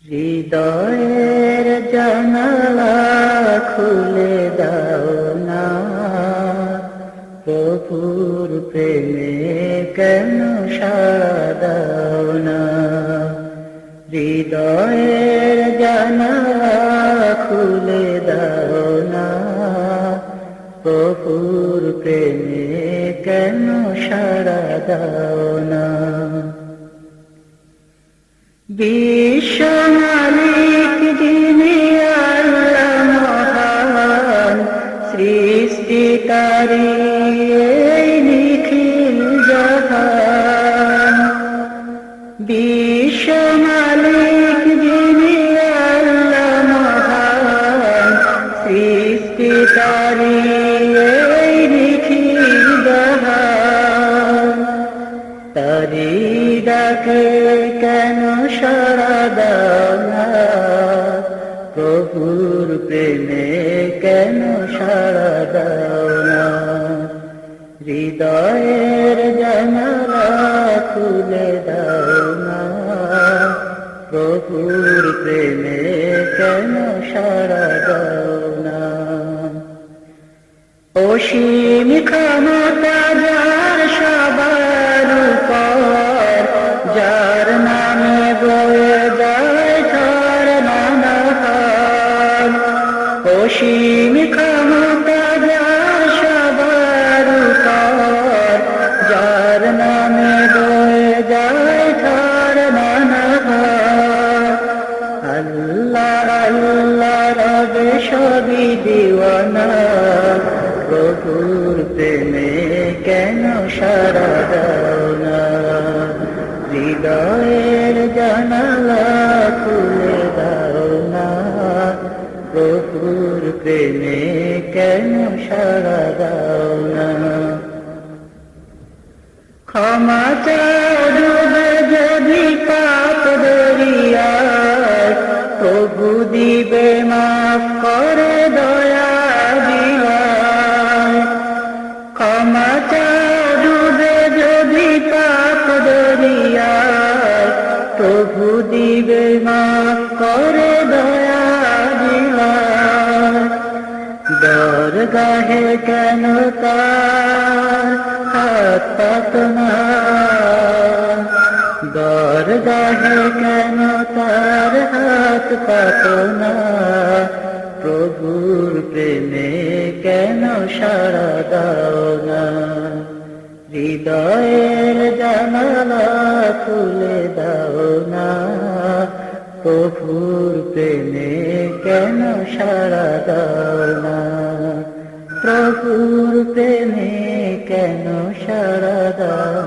হৃদয়ের জানালা খুলে দাও না, প্রভুর প্রেমে কেন সাড়া দাও না। হৃদয়ের জানালা খুলে দাও না, প্রভুর প্রেমে কেন সাড়া দাও না। বিশ্ব মালিক যিনি আল্লাহ মহান, সৃষ্টিকারী এই নিখিল জাহান। বিশ্ব মালিক যিনি আল্লাহ মহান, সৃষ্টিকারী এই নিখিল জাহান। তারি ডাকে কেন সাড়া দাও না, প্রভুর প্রেমে কেন সাড়া দাও না। হৃদয়ের জানালা খুলে দাও না, প্রভুর প্রেমে কেন সাড়া দাও না। অসীম ক্ষমতা যার সবার উপর, যার নামে বয়ে যায় ঝরনা নাহার। অসীম ক্ষমতা যার সবার উপর, যার নামে বয়ে যায় ঝরনা নাহার। আল্লাহ আল্লাহ রবে সবই দিওয়ানা, প্রভুর প্রেমে কেন সাড়া দাও না। হৃদয়ের জানালা খুলে দাও না, প্রভুর প্রেমে কেন সাড়া দাও না। ক্ষমা চাও ডুবে যদি পাপ দরিয়ায়, প্রভু দিবে মাফ করে দয়া দিওয়ায়। ক্ষমা চাও ডুবে যদি পাপ দরিয়ায়, প্রভু দিবে মাফ করে দয়া দিওয়ায়। দরগাহে কেন তার হাত পাতো না, দরগাহে কেন তার হাত পাতো না। প্রভুর প্রেমে কেন সাড়া দাও না। হৃদয়ের জানালা খুলে দাও না, প্রভুর প্রেমে কেন সাড়া দাও না। প্রভুর প্রেমে কেন সাড়া দাও